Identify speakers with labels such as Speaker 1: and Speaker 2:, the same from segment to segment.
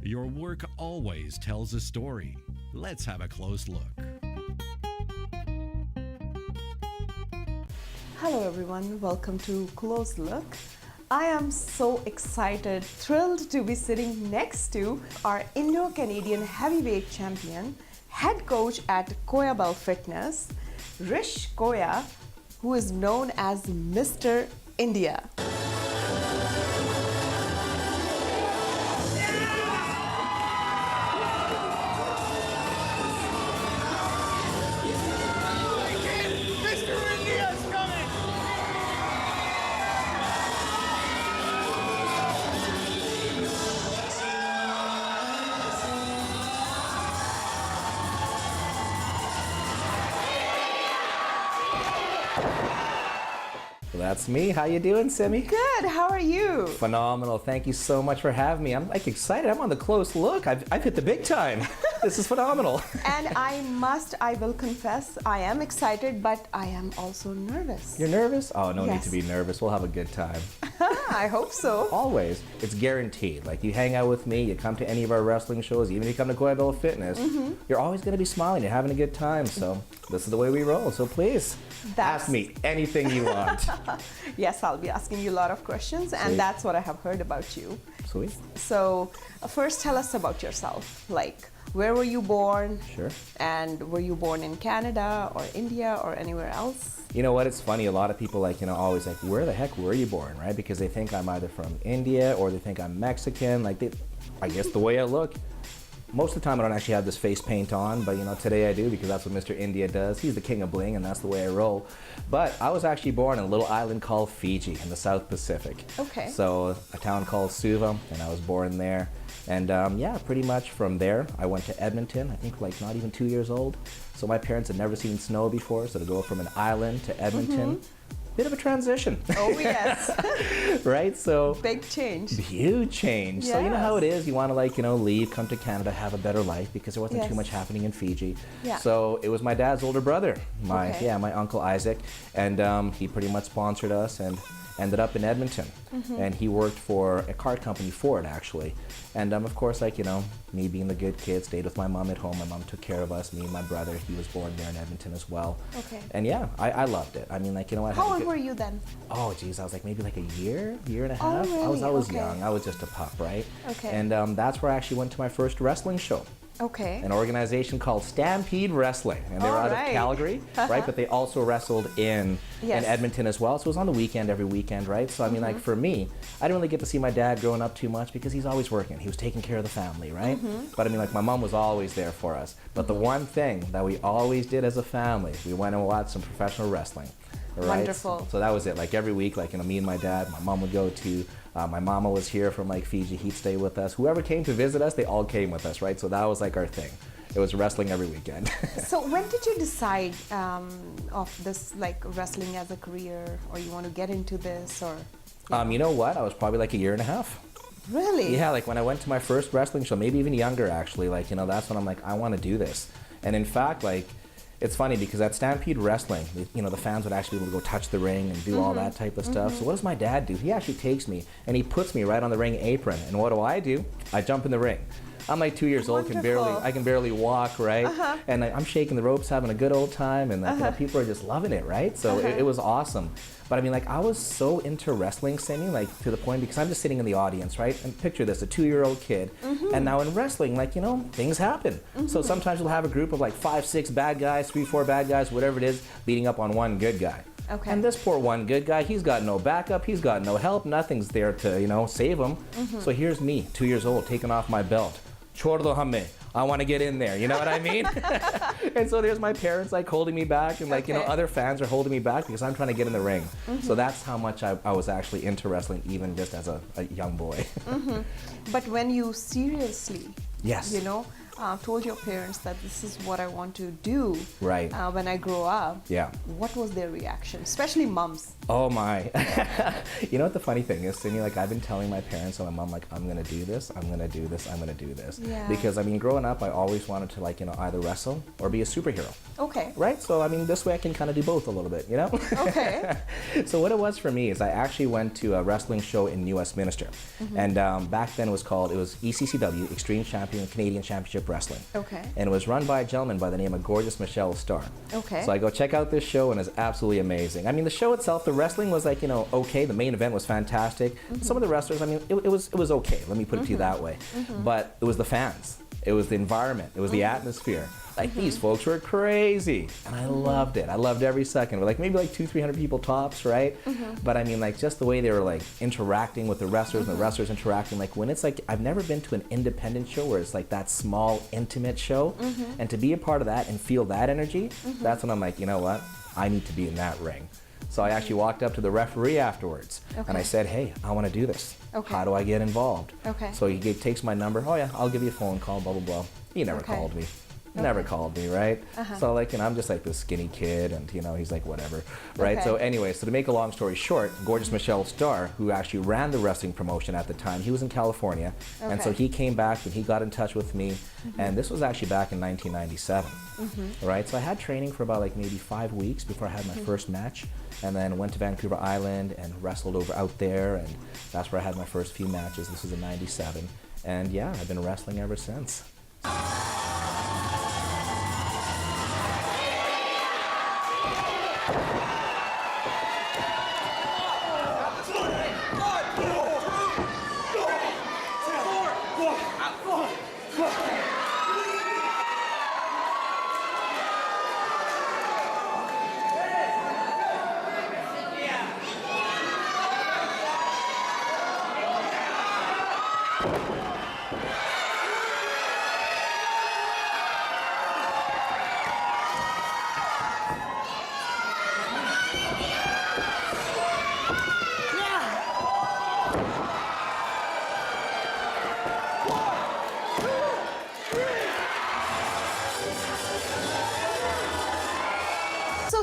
Speaker 1: Your work always tells a story. Let's have a close look.
Speaker 2: Hello everyone, welcome to Close Look. I am so excited, thrilled to be sitting next to our Indo-Canadian heavyweight champion, head coach at Koya Bell Fitness, Rish Koya, who is known as Mr. India.
Speaker 3: Mister India's coming!
Speaker 4: That's me. How you doing, Simmy?
Speaker 2: Good, how are you?
Speaker 4: Phenomenal. Thank you so much for having me. I'm excited. I'm on the close look. I've hit the big time. This is phenomenal.
Speaker 2: And I will confess, I am excited, but I am also nervous.
Speaker 4: You're nervous? Oh, no need
Speaker 2: Yes.
Speaker 4: to be nervous. We'll have a good time.
Speaker 2: I hope so.
Speaker 4: Always. It's guaranteed. Like, you hang out with me, you come to any of our wrestling shows, even if you come to Koya Bell Fitness, you're always going to be smiling. You're having a good time. So this is the way we roll. So please, ask me anything you want.
Speaker 2: Yes, I'll be asking you a lot of questions,
Speaker 4: Sweet.
Speaker 2: and that's what I have heard about you.
Speaker 4: Sweet.
Speaker 2: So, first tell us about yourself. Like, where were you born?
Speaker 4: Sure.
Speaker 2: And were you born in Canada or India or anywhere else?
Speaker 4: You know what? It's funny. A lot of people always like, where the heck were you born, right? Because they think I'm either from India or they think I'm Mexican. I guess the way I look. Most of the time I don't actually have this face paint on, but today I do because that's what Mr. India does. He's the king of bling and that's the way I roll. But I was actually born in a little island called Fiji in the South Pacific.
Speaker 2: Okay.
Speaker 4: So a town called Suva, and I was born there. And yeah, pretty much from there, I went to Edmonton, I think not even 2 years old. So my parents had never seen snow before, so to go from an island to Edmonton, bit of a transition.
Speaker 2: Oh, yes.
Speaker 4: Right? So
Speaker 2: Big change.
Speaker 4: huge change. So you know how it
Speaker 2: Yes.
Speaker 4: is. You want to leave, come to Canada, have a better life because there wasn't
Speaker 2: Yes.
Speaker 4: too much happening in Fiji.
Speaker 2: Yeah.
Speaker 4: So it was my dad's older brother,
Speaker 2: Okay.
Speaker 4: my uncle Isaac, and he pretty much sponsored us and ended up in Edmonton. And he worked for a car company, Ford actually. And of course, me being the good kid, stayed with my mom at home. My mom took care of us. Me and my brother, he was born there in Edmonton as well.
Speaker 2: Okay.
Speaker 4: And yeah, I loved it. I mean, I had
Speaker 2: How
Speaker 4: a
Speaker 2: old
Speaker 4: good-
Speaker 2: were you then?
Speaker 4: Oh, geez, I was maybe a year and a
Speaker 2: Oh,
Speaker 4: half. I was
Speaker 2: really? Okay.
Speaker 4: young. I was just a pup, right?
Speaker 2: Okay.
Speaker 4: And that's where I actually went to my first wrestling show.
Speaker 2: Okay.
Speaker 4: An organization called Stampede Wrestling, and they were out of
Speaker 2: Alright.
Speaker 4: Calgary, right? But they also wrestled in
Speaker 2: Yes.
Speaker 4: Edmonton as well. So it was on the weekend, every weekend, right? So I mean, for me, I didn't really get to see my dad growing up too much because he's always working. He was taking care of the family, right? But I mean, my mom was always there for us. But the one thing that we always did as a family, we went and watched some professional wrestling. Right?
Speaker 2: Wonderful.
Speaker 4: So that was it. Every week, me and my dad, my mom would go to. My mama was here from Fiji. He'd stay with us. Whoever came to visit us, they all came with us, right? So that was our thing. It was wrestling every weekend.
Speaker 2: So when did you decide of this wrestling as a career, or you want to get into this, or?
Speaker 4: You know what? I was probably a year and a half.
Speaker 2: Really?
Speaker 4: Yeah, when I went to my first wrestling show, maybe even younger actually. That's when I'm I want to do this. And in fact, it's funny because at Stampede Wrestling, the fans would actually be able to go touch the ring and do all that type of stuff. So what does my dad do? He actually takes me and he puts me right on the ring apron. And what do? I jump in the ring. I'm 2 years old,
Speaker 2: Wonderful.
Speaker 4: I can barely walk, right? And I'm shaking the ropes, having a good old time, and people are just loving it, right? So it was awesome. But I mean, I was so into wrestling, Simmy, to the point because I'm just sitting in the audience, right? And picture this, a 2-year-old kid, and now in wrestling, things happen. So sometimes you'll have a group of 5, 6 bad guys, 3, 4 bad guys, whatever it is, beating up on one good guy.
Speaker 2: Okay.
Speaker 4: And this poor one good guy, he's got no backup, he's got no help, nothing's there to, save him. So here's me, 2 years old, taking off my belt. Chordo hame. I want to get in there, you know what I mean? And so there's my parents holding me back, and
Speaker 2: Okay.
Speaker 4: other fans are holding me back because I'm trying to get in the ring. So that's how much I was actually into wrestling, even just as a young boy.
Speaker 2: But when you seriously,
Speaker 4: Yes.
Speaker 2: told your parents that this is what I want to do
Speaker 4: Right.
Speaker 2: when I grow up,
Speaker 4: Yeah.
Speaker 2: what was their reaction, especially moms?
Speaker 4: Oh my. You know what the funny thing is, Simmy, like I've been telling my parents and my mom, like, I'm gonna do this, I'm gonna do this, I'm gonna do this.
Speaker 2: Yeah.
Speaker 4: Because I mean, growing up, I always wanted to, like, either wrestle or be a superhero.
Speaker 2: Okay.
Speaker 4: Right? So I mean, this way I can kind of do both a little bit,
Speaker 2: Okay.
Speaker 4: So what it was for me is I actually went to a wrestling show in New Westminster. And back then it was ECCW, Extreme Champion Canadian Championship Wrestling.
Speaker 2: Okay.
Speaker 4: And it was run by a gentleman by the name of Gorgeous Michelle Starr.
Speaker 2: Okay.
Speaker 4: So I go check out this show and it's absolutely amazing. I mean, the show itself, the wrestling was like, okay. The main event was fantastic. Some of the wrestlers, I mean, it was okay. Let me put it to you that way. But it was the fans. It was the environment. It was the atmosphere. Like, these folks were crazy. And I loved it. I loved every second. We're like maybe like 200-300 people tops, right? But I mean, like, just the way they were like interacting with the wrestlers and the wrestlers interacting. Like, when it's like, I've never been to an independent show where it's like that small, intimate show. And to be a part of that and feel that energy, that's when I'm like, you know what? I need to be in that ring. So I actually walked up to the referee afterwards and I said, hey, I want to do this.
Speaker 2: Okay.
Speaker 4: How do I get involved?
Speaker 2: Okay.
Speaker 4: So he takes my number. Oh yeah, I'll give you a phone call, blah, blah, blah. He never called me. Never called me, right? So like, I'm just like this skinny kid and he's like, whatever, right?
Speaker 2: Okay.
Speaker 4: So anyway, so to make a long story short, Gorgeous Michelle Starr, who actually ran the wrestling promotion at the time, he was in California. And so
Speaker 2: Okay.
Speaker 4: he came back and he got in touch with me. And this was actually back in 1997, right? So I had training for about like maybe 5 weeks before I had my first match. And then went to Vancouver Island and wrestled out there. And that's where I had my first few matches. This was in 97. And yeah, I've been wrestling ever since.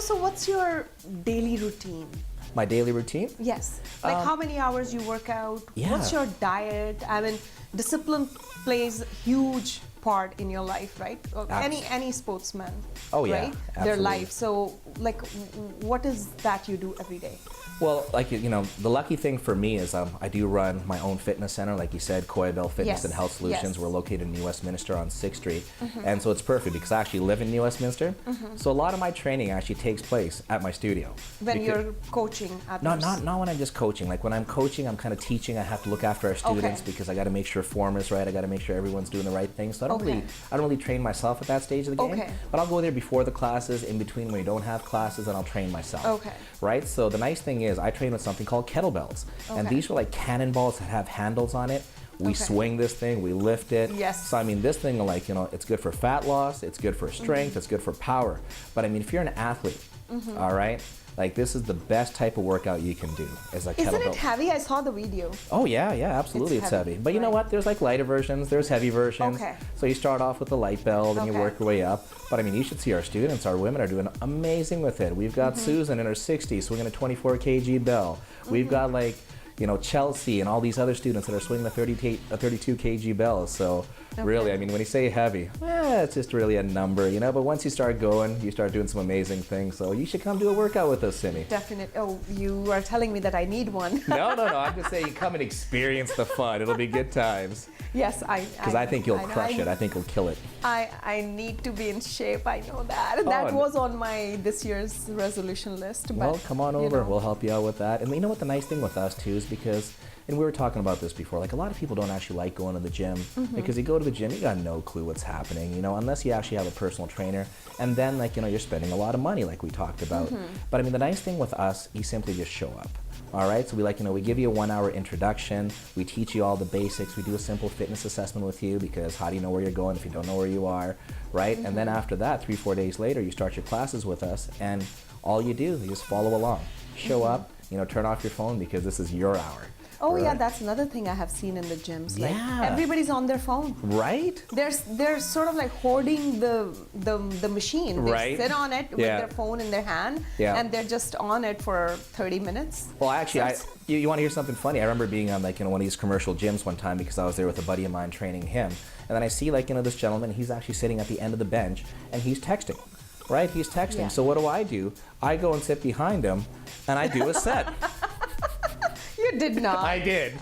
Speaker 2: So what's your daily routine?
Speaker 4: My daily routine?
Speaker 2: Yes. Like how many hours you work out?
Speaker 4: Yeah.
Speaker 2: What's your diet? I mean, discipline plays a huge part in your life, right? Or any sportsman.
Speaker 4: Oh, yeah,
Speaker 2: right? Their
Speaker 4: absolutely.
Speaker 2: life. So like, what is that you do every day?
Speaker 4: Well, like, the lucky thing for me is I do run my own fitness center, like you said, Koya Bell Fitness
Speaker 2: Yes,
Speaker 4: and Health Solutions.
Speaker 2: yes.
Speaker 4: We're located in New Westminster on 6th Street. And so it's perfect because I actually live in New Westminster. So a lot of my training actually takes place at my studio.
Speaker 2: When
Speaker 4: Because-
Speaker 2: you're coaching others?
Speaker 4: Not when I'm just coaching. Like when I'm coaching, I'm kind of teaching. I have to look after our students because I got to make sure form is right. I got to make sure everyone's doing the right thing. So I don't really train myself at that stage of the game.
Speaker 2: Okay.
Speaker 4: But I'll go there before the classes, in between when we don't have classes, and I'll train myself.
Speaker 2: Okay.
Speaker 4: Right. So the nice thing is I train with something called kettlebells, and
Speaker 2: Okay.
Speaker 4: these are like cannonballs that have handles on it. We
Speaker 2: Okay.
Speaker 4: swing this thing, we lift it.
Speaker 2: Yes.
Speaker 4: So I mean, this thing, like, it's good for fat loss, it's good for strength, it's good for power. But I mean, if you're an athlete, all right, like this is the best type of workout you can do is a kettlebell.
Speaker 2: Isn't it heavy? I saw the video.
Speaker 4: Oh yeah, absolutely, it's heavy. But you know
Speaker 2: right.
Speaker 4: what? There's like lighter versions, there's heavy versions.
Speaker 2: Okay.
Speaker 4: So you start off with the light belt and you
Speaker 2: Okay.
Speaker 4: work your way up. But I mean, you should see our students. Our women are doing amazing with it. We've got Susan in her 60s swinging a 24 kg bell. We've got like, Chelsea and all these other students that are swinging a 32 kg bell. So really, I mean, when you say heavy, it's just really a number, But once you start going, you start doing some amazing things. So you should come do a workout with us, Simmy.
Speaker 2: Definitely. Oh, you are telling me that I need one.
Speaker 4: No. I'm just saying, come and experience the fun. It'll be good times.
Speaker 2: Yes,
Speaker 4: Because I think you'll crush it. I think you'll kill it.
Speaker 2: I need to be in shape. I know that. That
Speaker 4: and-
Speaker 2: was on my this year's resolution list. But,
Speaker 4: Well, come on
Speaker 2: you
Speaker 4: over.
Speaker 2: know.
Speaker 4: We'll help you out with that. And you know what the nice thing with us, too, is because, and we were talking about this before, like a lot of people don't actually like going to the gym because you go to the gym, you got no clue what's happening, unless you actually have a personal trainer. And then, like, you're spending a lot of money, like we talked about. But I mean, the nice thing with us, you simply just show up. All right, so we give you a 1-hour introduction. We teach you all the basics. We do a simple fitness assessment with you because how do you know where you're going if you don't know where you are, right? And then after that, 3-4 days later, you start your classes with us, and all you do is just follow along. Show up, turn off your phone because this is your hour.
Speaker 2: Oh yeah,
Speaker 4: right?
Speaker 2: that's another thing I have seen in the gyms. Like
Speaker 4: Yeah.
Speaker 2: everybody's on their phone.
Speaker 4: Right?
Speaker 2: They're sort of like hoarding the machine. They
Speaker 4: Right.
Speaker 2: sit on it with
Speaker 4: Yeah.
Speaker 2: their phone in their hand,
Speaker 4: Yeah.
Speaker 2: and they're just on it for 30 minutes.
Speaker 4: Well, actually,
Speaker 2: So
Speaker 4: you want to hear something funny? I remember being on like one of these commercial gyms one time because I was there with a buddy of mine training him, and then I see like this gentleman. He's actually sitting at the end of the bench and he's texting. Right? He's texting.
Speaker 2: Yeah.
Speaker 4: So what do? I go and sit behind him, and I do a set.
Speaker 2: you did not.
Speaker 4: I did,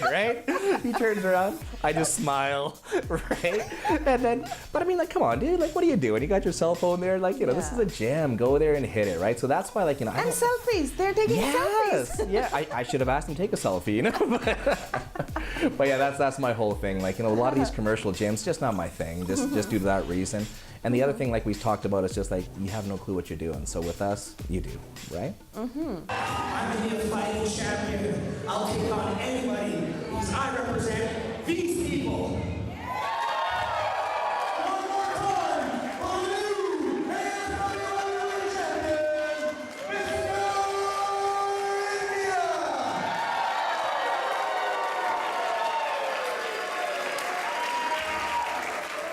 Speaker 4: right? He turns around, I just smile, right? And then, but I mean, like, come on, dude, like, what are you doing? You got your cell phone there, like, this is a gym, go there and hit it, right? So that's why, like, I
Speaker 2: and
Speaker 4: don't,
Speaker 2: selfies. They're taking selfies.
Speaker 4: yeah, I should have asked him to take a selfie, but yeah, that's my whole thing. Like, a lot of these commercial gyms, just not my thing, just due to that reason. And the other thing, like we talked about, is just like, you have no clue what you're doing. So with us, you do, right?
Speaker 5: I'm gonna be a fighting champion. I'll take on anybody because I represent these people. One more time, for the new and honorary champion, Mister India!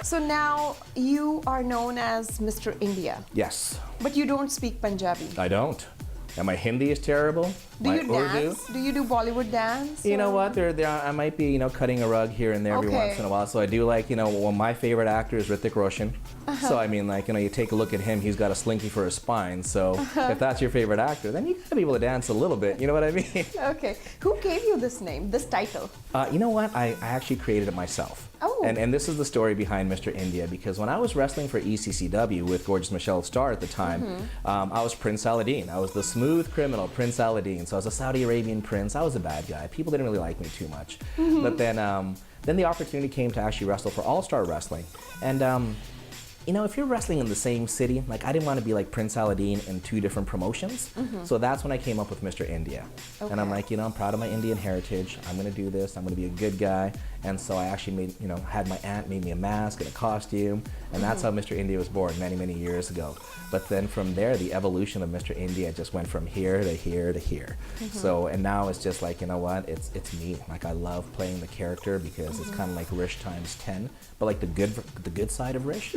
Speaker 2: So now you are known as Mr. India,
Speaker 4: Yes,
Speaker 2: but you don't speak Punjabi.
Speaker 4: I don't. And my Hindi is terrible.
Speaker 2: Do
Speaker 4: my
Speaker 2: you dance? Do you do Bollywood dance?
Speaker 4: You know
Speaker 2: or-
Speaker 4: what? There, I might be, cutting a rug here and there every
Speaker 2: Okay.
Speaker 4: once in a while. So I do like, well, my favorite actor is Hrithik Roshan. So I mean, like, you take a look at him. He's got a slinky for a spine. So if that's your favorite actor, then you gotta be able to dance a little bit. You know what I mean?
Speaker 2: Okay. Who gave you this name, this title?
Speaker 4: You know what? I actually created it myself.
Speaker 2: Oh.
Speaker 4: And this is the story behind Mr. India, because when I was wrestling for ECCW with gorgeous Michelle Starr at the time, I was Prince Aladdin. I was the smooth criminal, Prince Aladdin. So I was a Saudi Arabian prince. I was a bad guy. People didn't really like me too much. But then the opportunity came to actually wrestle for All-Star Wrestling. And if you're wrestling in the same city, like, I didn't want to be like Prince Aladdin in two different promotions. So that's when I came up with Mr. India. And I'm like, I'm proud of my Indian heritage. I'm going to do this. I'm going to be a good guy. And so I actually made, had my aunt made me a mask and a costume. And that's how Mr. India was born many, many years ago. But then from there, the evolution of Mr. India just went from here to here to here. So, and now it's just like, it's me. Like, I love playing the character because it's kind of like Rish times 10, but like the good side of Rish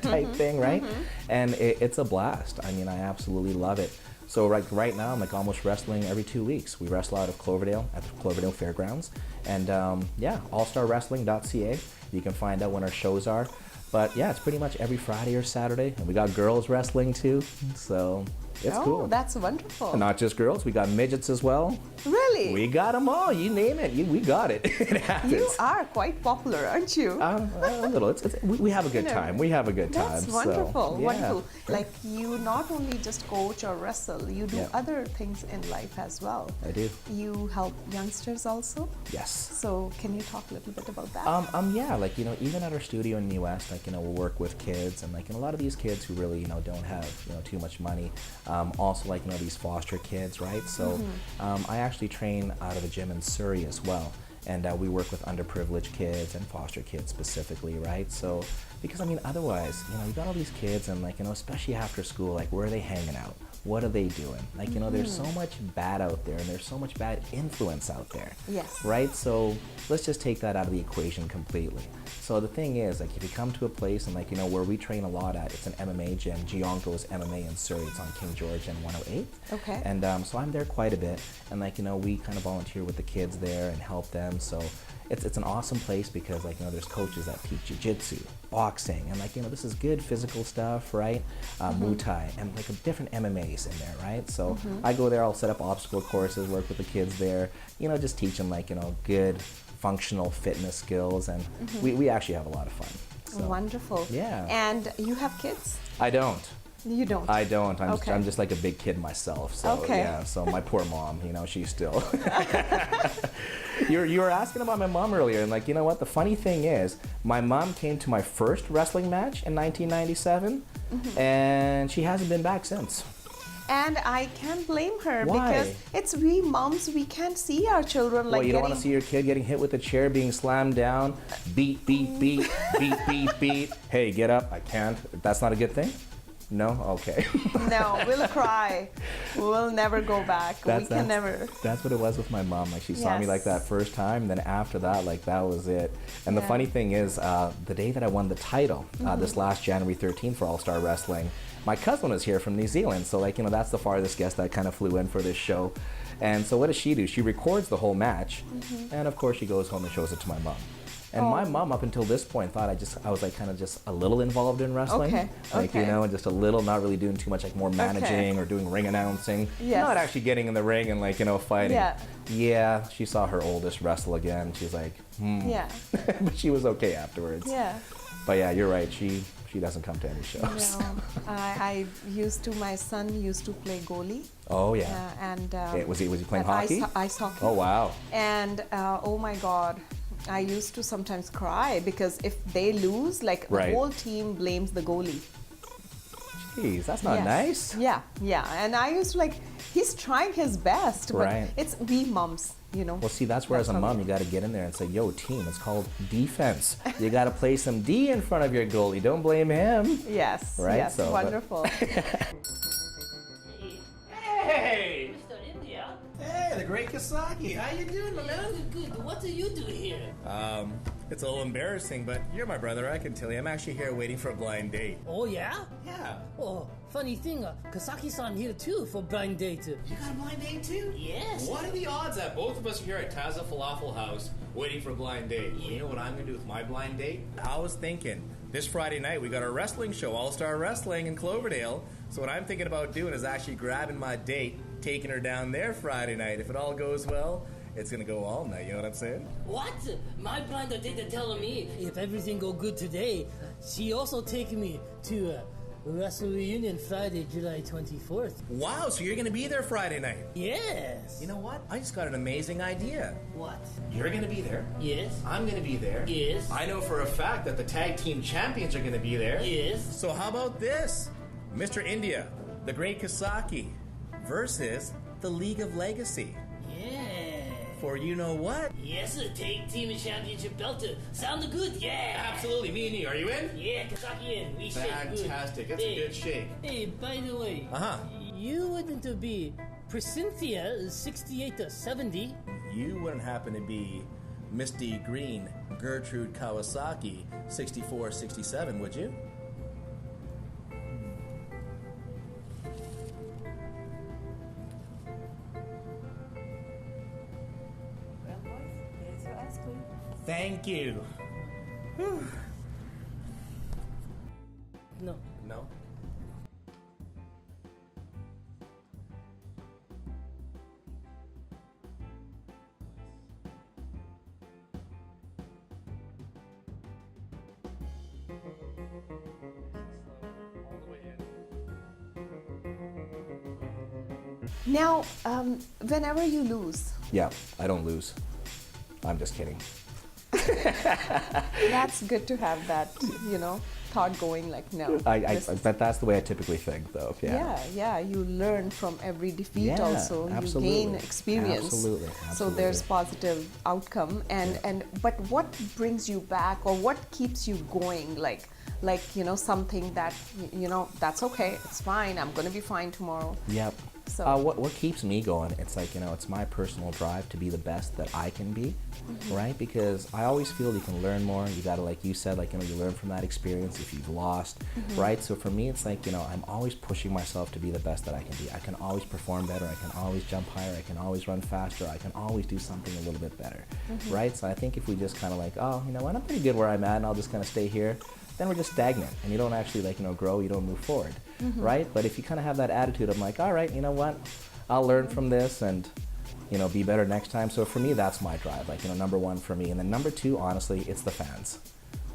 Speaker 4: type thing, right? And it's a blast. I mean, I absolutely love it. So right now, I'm like almost wrestling every 2 weeks. We wrestle out of Cloverdale at the Cloverdale Fairgrounds. And allstarwrestling.ca. You can find out when our shows are. But yeah, it's pretty much every Friday or Saturday. And we got girls wrestling too. So it's cool.
Speaker 2: Oh, that's wonderful.
Speaker 4: And not just girls, we got midgets as well.
Speaker 2: Really?
Speaker 4: We got them all. You name it. We got it. It happens.
Speaker 2: You are quite popular, aren't you?
Speaker 4: A little. We have a good time. We have a good time.
Speaker 2: That's wonderful.
Speaker 4: So, yeah.
Speaker 2: Wonderful. Like, you not only just coach or wrestle, you do
Speaker 4: Yeah.
Speaker 2: other things in life as well.
Speaker 4: I do.
Speaker 2: You help youngsters also.
Speaker 4: Yes.
Speaker 2: So can you talk a little bit about that?
Speaker 4: Yeah, like, even at our studio in the US, like, we'll work with kids, and like, a lot of these kids who really, don't have, too much money, also like, these foster kids, right? So, I actually train out of a gym in Surrey as well, and we work with underprivileged kids and foster kids specifically, right? So, because otherwise, you got all these kids, and like, especially after school, like, where are they hanging out? What are they doing? Like, there's so much bad out there, and there's so much bad influence out there.
Speaker 2: Yes.
Speaker 4: Right? So let's just take that out of the equation completely. So the thing is, like, if you come to a place and like, where we train a lot at, it's an MMA gym. Gionco's MMA in Surrey. It's on King George and 108.
Speaker 2: Okay.
Speaker 4: And so I'm there quite a bit, and like, we kind of volunteer with the kids there and help them. So it's an awesome place because like, there's coaches that teach jiu-jitsu, boxing, and like, this is good physical stuff, right? Muay Thai, and like different MMAs in there, right? So I go there, I'll set up obstacle courses, work with the kids there, just teach them like, good functional fitness skills, and we actually have a lot of fun. So,
Speaker 2: Wonderful.
Speaker 4: Yeah.
Speaker 2: And you have kids?
Speaker 4: I don't.
Speaker 2: You don't?
Speaker 4: I don't.
Speaker 2: Okay.
Speaker 4: I'm just like a big kid myself. So
Speaker 2: Okay.
Speaker 4: yeah. So my poor mom, she's still. You were asking about my mom earlier, and like, what? The funny thing is, my mom came to my first wrestling match in 1997, and she hasn't been back since.
Speaker 2: And I can't blame her
Speaker 4: Why?
Speaker 2: because it's we moms, we can't see our children like
Speaker 4: Well, you don't want to
Speaker 2: getting...
Speaker 4: see your kid getting hit with a chair, being slammed down, beat, beat, beat, beat, beat, beat. Hey, get up! I can't. That's not a good thing. No? Okay.
Speaker 2: No, we'll cry. We'll never go back. We can never.
Speaker 4: That's what it was with my mom. Like she saw me like that first time, then after that, like that was it. And the funny thing is, the day that I won the title, this last January 13th for All-Star Wrestling, my cousin was here from New Zealand. So like, you know, that's the farthest guest that kind of flew in for this show. And so what does she do? She records the whole match, and of course she goes home and shows it to my mom. And my mom, up until this point, thought I was like kind of just a little involved in wrestling. Like, you know, just a little, not really doing too much, like more managing or doing ring announcing. Not actually getting in the ring and like, you know, fighting. Yeah, she saw her oldest wrestle again. She's like, but she was okay afterwards. But yeah, you're right. She doesn't come to any shows.
Speaker 2: No, my son used to play goalie.
Speaker 4: Oh yeah.
Speaker 2: And
Speaker 4: was he playing hockey?
Speaker 2: Ice hockey.
Speaker 4: Oh wow.
Speaker 2: And oh my God, I used to sometimes cry because if they lose, like the whole team blames the goalie.
Speaker 4: Jeez, that's not nice.
Speaker 2: Yeah. And I used to like, he's trying his best, but it's we moms, you know.
Speaker 4: Well, see, that's where as a mom, you got to get in there and say, yo, team, it's called defense. You got to play some D in front of your goalie. Don't blame him.
Speaker 2: Yes.
Speaker 4: Right?
Speaker 2: Yes,
Speaker 4: so,
Speaker 2: wonderful.
Speaker 6: Hey! Mr. India!
Speaker 7: Hey, the great Kasaki. How you doing, my man?
Speaker 6: Good. What do you do here?
Speaker 7: It's a little embarrassing, but you're my brother, I can tell you. I'm actually here waiting for a blind date.
Speaker 6: Oh, yeah?
Speaker 7: Yeah.
Speaker 6: Oh, funny thing, Kasaki-san here too for blind date.
Speaker 7: You got a blind date too?
Speaker 6: Yes.
Speaker 7: What are the odds that both of us are here at Taza Falafel House waiting for a blind date? Well, you know what I'm going to do with my blind date? I was thinking, this Friday night we got our wrestling show, All-Star Wrestling in Cloverdale. So what I'm thinking about doing is actually grabbing my date, taking her down there Friday night. If it all goes well, it's gonna go all night, you know what I'm saying?
Speaker 6: What? My blind date telling me if everything go good today, she also taking me to Wrestle Reunion Friday, July 24th.
Speaker 7: Wow, so you're gonna be there Friday night?
Speaker 6: Yes.
Speaker 7: You know what? I just got an amazing idea.
Speaker 6: What?
Speaker 7: You're gonna be there.
Speaker 6: Yes.
Speaker 7: I'm gonna be there.
Speaker 6: Yes.
Speaker 7: I know for a fact that the tag team champions are gonna be there.
Speaker 6: Yes.
Speaker 7: So how about this? Mr. India, the great Kasaki, versus the League of Legacy.
Speaker 6: Yeah.
Speaker 7: For you know what?
Speaker 6: Yes, tag team championship belt. Sound good, yeah.
Speaker 7: Absolutely, me and you. Are you in?
Speaker 6: Yeah, Kasaki in. We shake good.
Speaker 7: Fantastic. That's a good shake.
Speaker 6: Hey, by the way, you wouldn't be Presynthia 68 to 70.
Speaker 7: You wouldn't happen to be Misty Green Gertrude Kawasaki 64-67, would you? Thank you.
Speaker 6: No.
Speaker 7: No?
Speaker 2: Now, whenever you lose,
Speaker 4: Yeah, I don't lose. I'm just kidding.
Speaker 2: that's good to have that, you know, thought going like, no.
Speaker 4: That's the way I typically think, though.
Speaker 2: Yeah, you learn from every defeat
Speaker 4: Yeah,
Speaker 2: also.
Speaker 4: absolutely.
Speaker 2: You gain experience.
Speaker 4: Absolutely.
Speaker 2: So there's positive outcome. But what brings you back or what keeps you going? Like, you know, something that, you know, that's okay, it's fine, I'm going to be fine tomorrow.
Speaker 4: Yep.
Speaker 2: So
Speaker 4: what keeps me going, it's like, you know, it's my personal drive to be the best that I can be, right? Because I always feel you can learn more. You gotta, like you said, like, you know, you learn from that experience if you've lost, right? So for me, it's like, you know, I'm always pushing myself to be the best that I can be. I can always perform better. I can always jump higher. I can always run faster. I can always do something a little bit better, right? So I think if we just kind of like, oh, you know what, I'm pretty good where I'm at and I'll just kind of stay here, then we're just stagnant and you don't actually, like, you know, grow, you don't move forward, right? But if you kind of have that attitude of like, all right, you know what, I'll learn from this and, you know, be better next time. So for me, that's my drive, like, you know, number one for me. And then number two, honestly, it's the fans.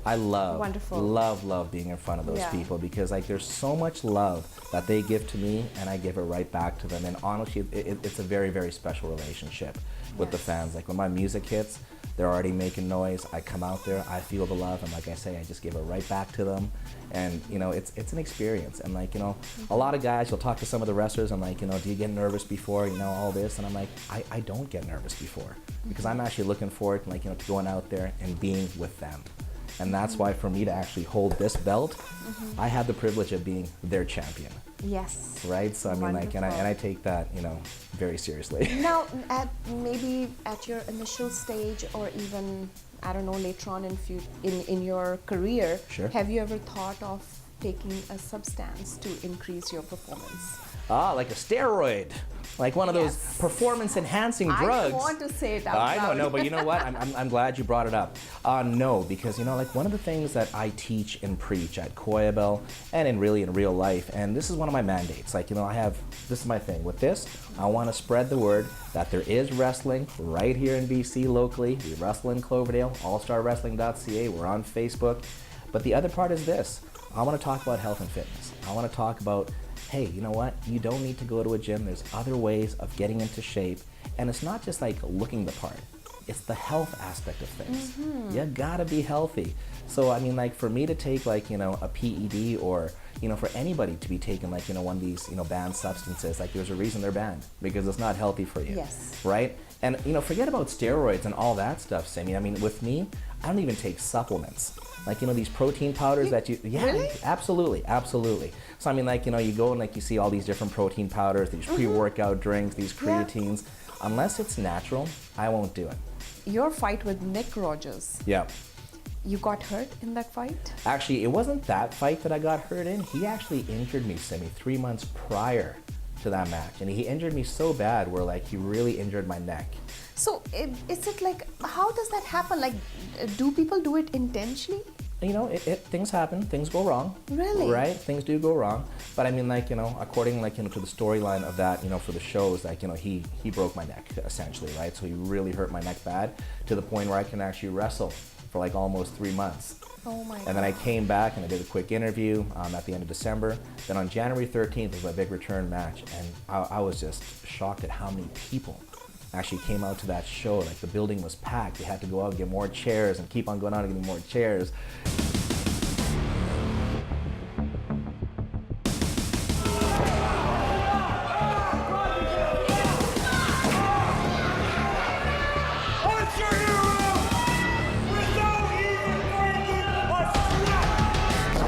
Speaker 4: I love being in front of those people because, like, there's so much love that they give to me and I give it right back to them. And honestly, it's a very, very special relationship with the fans. Like, when my music hits, they're already making noise. I come out there, I feel the love, and like I say, I just give it right back to them. And, you know, it's an experience. And, like, you know, a lot of guys, you'll talk to some of the wrestlers and, like, you know, do you get nervous before, you know, all this? And I'm like, I don't get nervous before because I'm actually looking forward to, like, you know, to going out there and being with them. And that's why for me to actually hold this belt, I had the privilege of being their champion.
Speaker 2: Yes.
Speaker 4: Right? So I mean, like, and I take that, very seriously.
Speaker 2: Now, maybe at your initial stage, or even I don't know, later on in your career,
Speaker 4: Sure.
Speaker 2: have you ever thought of taking a substance to increase your performance?
Speaker 4: Like a steroid, like one of those
Speaker 2: Yes.
Speaker 4: performance-enhancing drugs.
Speaker 2: I don't want to say it out
Speaker 4: I
Speaker 2: loud.
Speaker 4: don't know, but you know what? I'm glad you brought it up. No, because like one of the things that I teach and preach at Koya Bell and in real life, and this is one of my mandates. Like this is my thing. With this, I want to spread the word that there is wrestling right here in BC locally. We wrestle in Cloverdale, allstarwrestling.ca. We're on Facebook. But the other part is this. I want to talk about health and fitness. I want to talk about, hey, you know what? You don't need to go to a gym. There's other ways of getting into shape. And it's not just like looking the part. It's the health aspect of things. You gotta be healthy. So I mean, like for me to take like, a PED, or, for anybody to be taking like, one of these, banned substances, like there's a reason they're banned, because it's not healthy for you.
Speaker 2: Yes.
Speaker 4: Right? And, forget about steroids and all that stuff, Simmy. I mean, with me, I don't even take supplements. Like, these protein powders that you, yeah,
Speaker 2: Really?
Speaker 4: absolutely. So I mean, like, you go and like you see all these different protein powders, these pre-workout drinks, these creatines. Unless it's natural, I won't do it.
Speaker 2: Your fight with Nick Rogers,
Speaker 4: Yeah.
Speaker 2: you got hurt in that fight?
Speaker 4: Actually, it wasn't that fight that I got hurt in. He actually injured me, Simmy, 3 months prior to that match. And he injured me so bad where like he really injured my neck.
Speaker 2: So is it like, how does that happen? Like, do people do it intentionally?
Speaker 4: Things happen, things go wrong.
Speaker 2: Really?
Speaker 4: Right? Things do go wrong. But I mean, like, according, like, to the storyline of that, for the shows, like, he broke my neck, essentially, right? So he really hurt my neck bad, to the point where I can actually wrestle for like almost 3 months.
Speaker 2: Oh my God.
Speaker 4: And then I came back and I did a quick interview at the end of December. Then on January 13th was my big return match. And I was just shocked at how many people actually came out to that show. Like the building was packed. They had to go out and get more chairs and keep on going out and getting more chairs.
Speaker 3: What's your hero? Without even breaking a sweat!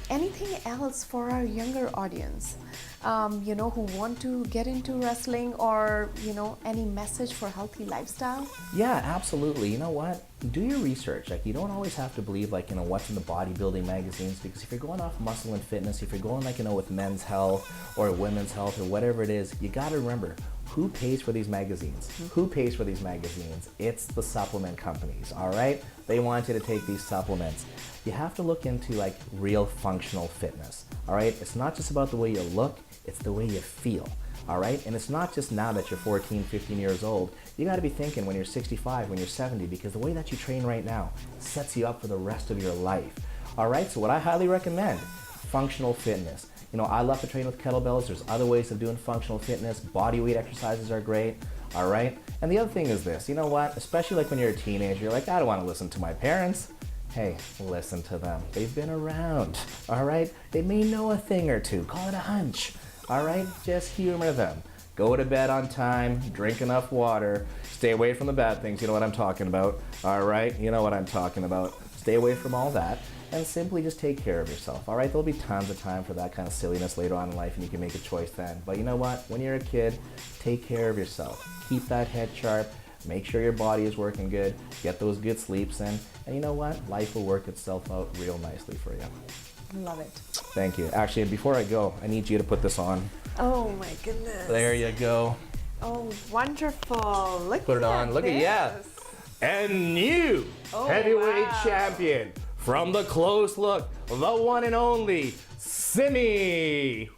Speaker 2: Anything else for our younger audience, who want to get into wrestling, or, any message for healthy lifestyle?
Speaker 4: Yeah, absolutely. You know what? Do your research. Like, you don't always have to believe, like, what's in the bodybuilding magazines, because if you're going off muscle and fitness, if you're going, like, with men's health or women's health or whatever it is, you got to remember, who pays for these magazines? Who pays for these magazines? It's the supplement companies, all right? They want you to take these supplements. You have to look into like real functional fitness, all right? It's not just about the way you look, it's the way you feel, all right? And it's not just now that you're 14, 15 years old. You gotta be thinking when you're 65, when you're 70, because the way that you train right now sets you up for the rest of your life, all right? So what I highly recommend, functional fitness. I love to train with kettlebells. There's other ways of doing functional fitness. Body weight exercises are great, all right? And the other thing is this, you know what? Especially like when you're a teenager, you're like, I don't want to listen to my parents. Hey, listen to them. They've been around, all right? They may know a thing or two. Call it a hunch, all right? Just humor them. Go to bed on time, drink enough water, stay away from the bad things. You know what I'm talking about, all right? You know what I'm talking about. Stay away from all that. And simply just take care of yourself, all right? There'll be tons of time for that kind of silliness later on in life, and you can make a choice then. But you know what? When you're a kid, take care of yourself. Keep that head sharp. Make sure your body is working good. Get those good sleeps in. And you know what? Life will work itself out real nicely for you.
Speaker 2: Love it.
Speaker 4: Thank you. Actually, before I go, I need you to put this on.
Speaker 2: Oh my goodness.
Speaker 4: There you go.
Speaker 2: Oh, wonderful. Look
Speaker 4: Put it on. Look at, yeah.
Speaker 2: this.
Speaker 4: And new
Speaker 2: Oh,
Speaker 4: heavyweight
Speaker 2: wow.
Speaker 4: champion from the Close Look, the one and only Simmy.